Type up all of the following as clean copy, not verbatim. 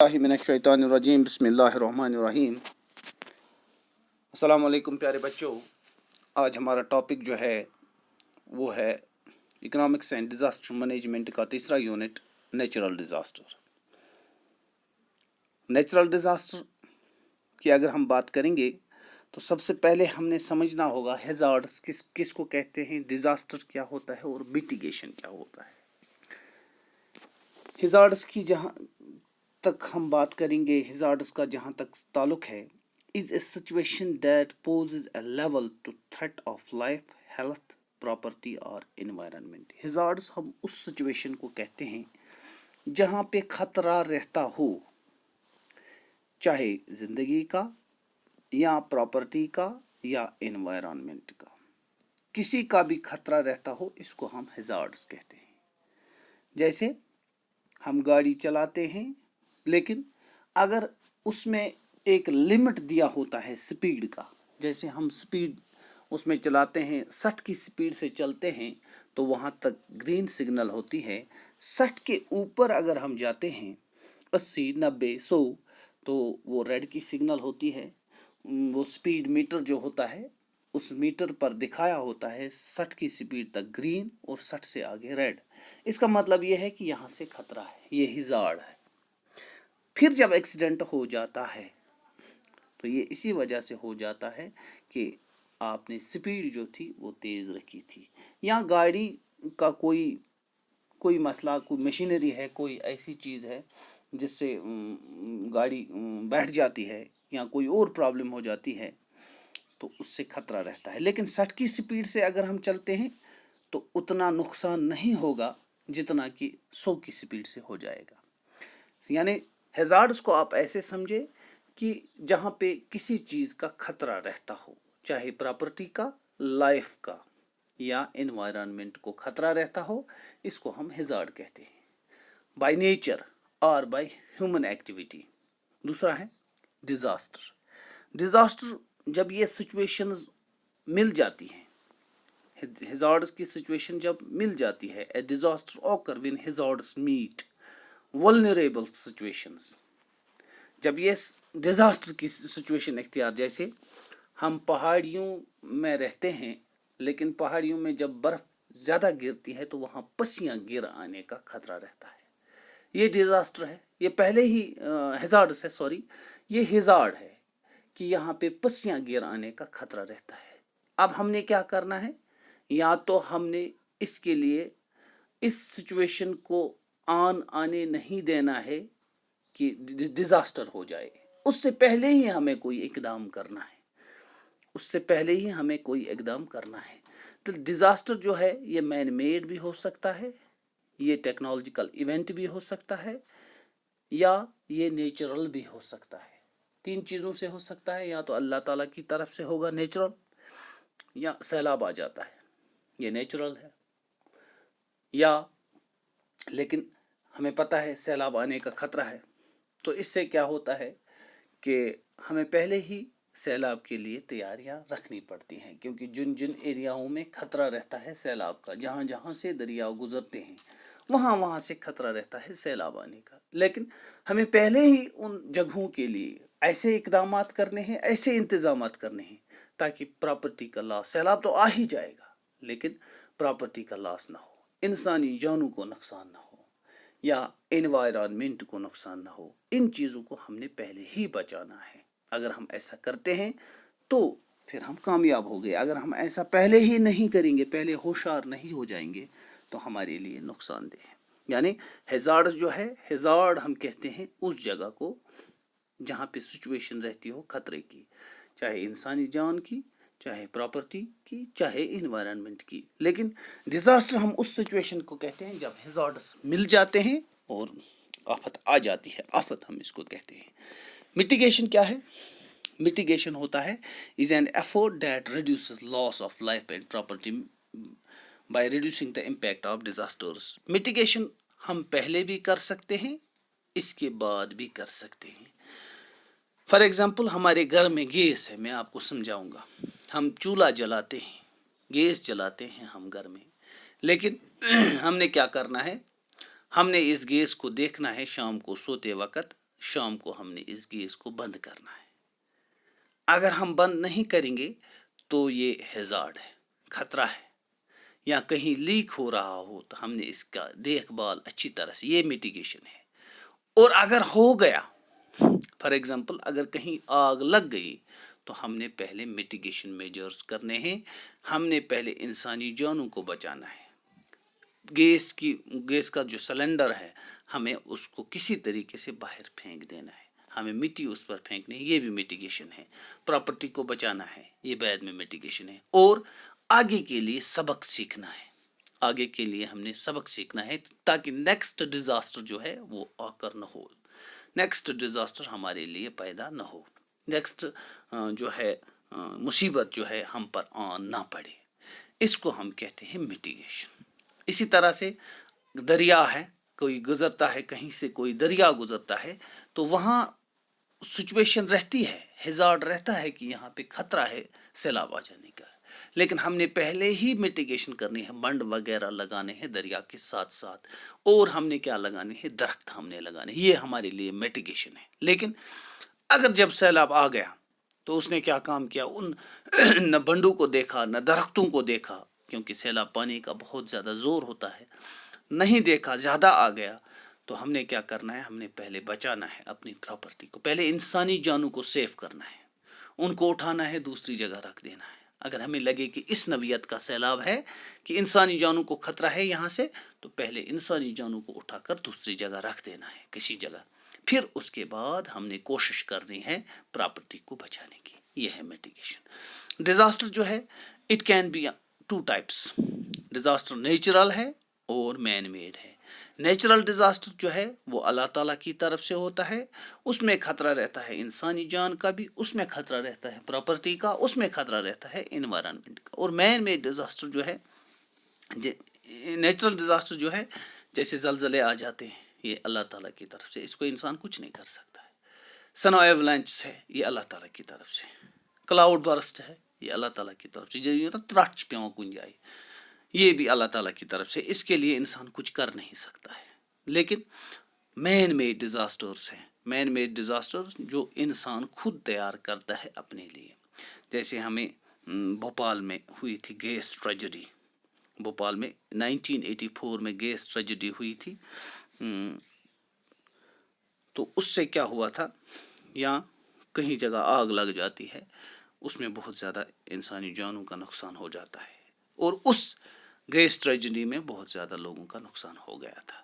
मिनश्शैतानिर्रजीम बिस्मिल्लाहिर्रहमानिर्रहीम। अस्सलाम वालेकुम प्यारे बच्चों, आज हमारा टॉपिक जो है वो है इकोनॉमिक्स एंड डिज़ास्टर मैनेजमेंट का तीसरा unit, natural disaster. Natural disaster की अगर हम बात करेंगे तो सबसे पहले हमने समझना होगा हैज़ार्ड्स किसको कहते हैं, डिज़ास्टर क्या होता है और मिटिगेशन क्या होता है। हैज़ार्ड्स की जहाँ तक हम बात करेंगे, हैज़ार्ड्स का जहाँ तक ताल्लुक है, is a situation that poses a level to threat of life, health, property और इन्वायरमेंट। हैज़ार्ड्स हम उस सिचुएशन को कहते हैं जहाँ पे खतरा रहता हो, चाहे ज़िंदगी का या प्रॉपर्टी का या इन्वायरमेंट का, किसी का भी खतरा रहता हो, इसको हम हैज़ार्ड्स कहते हैं। जैसे हम गाड़ी चलाते हैं, लेकिन अगर उसमें एक लिमिट दिया होता है स्पीड का, जैसे हम स्पीड उसमें चलाते हैं, 60 की स्पीड से चलते हैं तो वहाँ तक ग्रीन सिग्नल होती है। 60 के ऊपर अगर हम जाते हैं, 80, 90, 100, तो वो रेड की सिग्नल होती है। वो स्पीड मीटर जो होता है, उस मीटर पर दिखाया होता है 60 की स्पीड तक ग्रीन और 60 से आगे रेड। इसका मतलब ये है कि यहाँ से खतरा है, ये हैज़ार्ड है। फिर जब एक्सीडेंट हो जाता है तो ये इसी वजह से हो जाता है कि आपने स्पीड जो थी वो तेज़ रखी थी, या गाड़ी का कोई मसला, कोई मशीनरी है, कोई ऐसी चीज़ है जिससे गाड़ी बैठ जाती है या कोई और प्रॉब्लम हो जाती है, तो उससे खतरा रहता है। लेकिन 60 की स्पीड से अगर हम चलते हैं तो उतना नुकसान नहीं होगा जितना कि 100 की स्पीड से हो जाएगा। यानी हैज़ार्ड्स को आप ऐसे समझे कि जहाँ पे किसी चीज़ का खतरा रहता हो, चाहे प्रॉपर्टी का, लाइफ का या एनवायरनमेंट को खतरा रहता हो, इसको हम हैज़ार्ड कहते हैं, बाय नेचर और बाय ह्यूमन एक्टिविटी। दूसरा है डिज़ास्टर। डिज़ास्टर जब ये सिचुएशंस मिल जाती हैं, हैज़ार्ड्स की सिचुएशन जब मिल जाती है, a disaster occur when hazards meet vulnerable situations. जब ये डिज़ास्टर की सिचुएशन इख्तियार, जैसे हम पहाड़ियों में रहते हैं, लेकिन पहाड़ियों में जब बर्फ़ ज़्यादा गिरती है तो वहाँ पस्सियाँ गिर आने का खतरा रहता है, ये डिज़ास्टर है। ये पहले ही हैज़ार्ड है, सॉरी, ये हैज़ार्ड है कि यहाँ पे पस्सियाँ गिर आने का खतरा रहता है। अब हमने क्या करना है, या तो हमने इसके लिए इस सिचुएशन को आने नहीं देना है कि डिज़ास्टर हो जाए, उससे पहले ही हमें कोई इकदाम करना है, उससे पहले ही हमें कोई इकदाम करना है। तो डिज़ास्टर जो है ये मैन मेड भी हो सकता है, ये टेक्नोलॉजिकल इवेंट भी हो सकता है, या ये नेचुरल भी हो सकता है। 3 चीज़ों से हो सकता है, या तो अल्लाह ताला की तरफ से होगा नेचुरल, या सैलाब आ जाता है, ये नेचुरल है, या लेकिन हमें पता है सैलाब आने का खतरा है, तो इससे क्या होता है कि हमें पहले ही सैलाब के लिए तैयारियां रखनी पड़ती हैं, क्योंकि जिन जिन एरियाओं में खतरा रहता है सैलाब का, जहाँ जहाँ से दरिया गुजरते हैं, वहाँ से खतरा रहता है सैलाब आने का। लेकिन हमें पहले ही उन जगहों के लिए ऐसे इकदामात करने हैं, ऐसे इंतज़ामात करने हैं ताकि प्रॉपर्टी का लॉस, सैलाब तो आ ही जाएगा लेकिन प्रॉपर्टी का लॉस ना हो, इंसानी जानों को नुकसान ना हो, या एनवायरनमेंट को नुकसान ना हो। इन चीज़ों को हमने पहले ही बचाना है। अगर हम ऐसा करते हैं तो फिर हम कामयाब हो गए। अगर हम ऐसा पहले ही नहीं करेंगे, पहले होशियार नहीं हो जाएंगे, तो हमारे लिए नुकसानदेह है। यानी हैज़ार्ड जो है, हैज़ार्ड हम कहते हैं उस जगह को जहाँ पे सिचुएशन रहती हो खतरे की, चाहे इंसानी जान की, चाहे प्रॉपर्टी की, चाहे इन्वायरमेंट की। लेकिन डिज़ास्टर हम उस सिचुएशन को कहते हैं जब हैज़ार्ड्स मिल जाते हैं और आफत आ जाती है, आफत हम इसको कहते हैं। मिटिगेशन क्या है? मिटिगेशन होता है is an effort that reduces loss of life and property by reducing the impact of disasters. Mitigation हम पहले भी कर सकते हैं, इसके बाद भी कर सकते हैं। फॉर एग्ज़ाम्पल, हमारे घर में गैस है, मैं आपको समझाऊंगा। हम चूल्हा जलाते हैं, गैस जलाते हैं हम घर में, लेकिन हमने क्या करना है, हमने इस गैस को देखना है शाम को सोते वक्त, شام کو ہم نے اس گیس کو بند کرنا ہے. اگر ہم بند نہیں کریں گے تو یہ ہیزارڈ ہے، خطرہ ہے، یا کہیں لیک ہو رہا ہو تو ہم نے اس کا دیکھ بھال اچھی طرح سے، یہ میٹیگیشن ہے. اور اگر ہو گیا، فار ایگزامپل اگر کہیں آگ لگ گئی تو ہم نے پہلے میٹیگیشن میجرز کرنے ہیں. ہم نے پہلے انسانی جانوں کو بچانا ہے. گیس کا جو سلنڈر ہے ہمیں اس کو کسی طریقے سے باہر پھینک دینا ہے، ہمیں مٹی اس پر پھینکنی ہے، یہ بھی میٹیگیشن ہے. پراپرٹی کو بچانا ہے، یہ بعد میں میٹیگیشن ہے. اور آگے کے لیے سبق سیکھنا ہے، آگے کے لیے ہم نے سبق سیکھنا ہے تاکہ نیکسٹ ڈیزاسٹر جو ہے وہ آ کر نہ ہو، نیکسٹ ڈیزاسٹر ہمارے لیے پیدا نہ ہو، نیکسٹ جو ہے مصیبت جو ہے ہم پر آن نہ پڑے. اس کو ہم کہتے ہیں میٹیگیشن. اسی طرح سے دریا ہے، کوئی گزرتا ہے، کہیں سے کوئی دریا گزرتا ہے تو وہاں سچویشن رہتی ہے، ہیزارڈ رہتا ہے کہ یہاں پہ خطرہ ہے سیلاب آ جانے کا، لیکن ہم نے پہلے ہی میٹیگیشن کرنی ہے، بند وغیرہ لگانے ہیں دریا کے ساتھ ساتھ، اور ہم نے کیا لگانے ہیں، درخت ہم نے لگانے، یہ ہمارے لیے میٹیگیشن ہے. لیکن اگر جب سیلاب آ گیا تو اس نے کیا کام کیا، ان نہ بندوں کو دیکھا نہ درختوں کو دیکھا، کیونکہ سیلاب پانی کا بہت زیادہ زور ہوتا ہے، نہیں دیکھا، زیادہ آ گیا تو ہم نے کیا کرنا ہے، ہم نے پہلے بچانا ہے اپنی پراپرٹی کو، پہلے انسانی جانوں کو سیو کرنا ہے، ان کو اٹھانا ہے، دوسری جگہ رکھ دینا ہے. اگر ہمیں لگے کہ اس نوعیت کا سیلاب ہے کہ انسانی جانوں کو خطرہ ہے یہاں سے، تو پہلے انسانی جانوں کو اٹھا کر دوسری جگہ رکھ دینا ہے کسی جگہ، پھر اس کے بعد ہم نے کوشش کرنی ہے پراپرٹی کو بچانے کی. یہ ہے میٹیگیشن. ڈیزاسٹر جو ہے it can be 2 types. Disaster natural ہے اور مین میڈ ہے. نیچرل ڈیزاسٹر جو ہے وہ اللہ تعالیٰ کی طرف سے ہوتا ہے، اس میں خطرہ رہتا ہے انسانی جان کا بھی، اس میں خطرہ رہتا ہے پراپرٹی کا، اس میں خطرہ رہتا ہے انوائرمنٹ کا. اور مین میڈ ڈیزاسٹر جو ہے، نیچرل ڈیزاسٹر جو ہے، جیسے زلزلے آ جاتے ہیں، یہ اللہ تعالیٰ کی طرف سے، اس کو انسان کچھ نہیں کر سکتا ہے. سنو ایولینچس ہے، یہ اللہ تعالیٰ کی طرف سے. کلاؤڈ برسٹ ہے، یہ اللہ تعالیٰ کی طرف سے. جو ترٹ پیوان کن جائے، یہ بھی اللہ تعالیٰ کی طرف سے، اس کے لیے انسان کچھ کر نہیں سکتا ہے. لیکن مین میڈ ڈیزاسٹرز ہیں، مین میڈ ڈیزاسٹر جو انسان خود تیار کرتا ہے اپنے لیے. جیسے ہمیں بھوپال میں ہوئی تھی گیس ٹریجڈی، بھوپال میں 1984 میں گیس ٹریجڈی ہوئی تھی. تو اس سے کیا ہوا تھا، یا کہیں جگہ آگ لگ جاتی ہے، اس میں بہت زیادہ انسانی جانوں کا نقصان ہو جاتا ہے، اور اس گیس ٹریجڈی میں بہت زیادہ لوگوں کا نقصان ہو گیا تھا.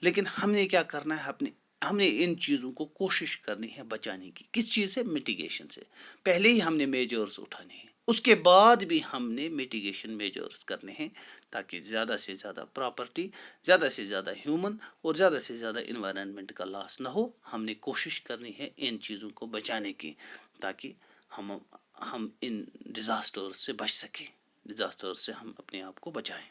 لیکن ہم نے کیا کرنا ہے، ہم نے ان چیزوں کو کوشش کرنی ہے بچانے کی. کس چیز سے؟ میٹیگیشن سے. پہلے ہی ہم نے میجرز اٹھانے ہیں، اس کے بعد بھی ہم نے میٹیگیشن میجرز کرنے ہیں تاکہ زیادہ سے زیادہ پراپرٹی، زیادہ سے زیادہ ہیومن اور زیادہ سے زیادہ انوائرمنٹ کا لاس نہ ہو. ہم نے کوشش کرنی ہے ان چیزوں کو بچانے کی تاکہ ہم ان ڈیزاسٹر سے بچ سکیں، ڈیزاسٹر سے ہم اپنے آپ کو بچائیں.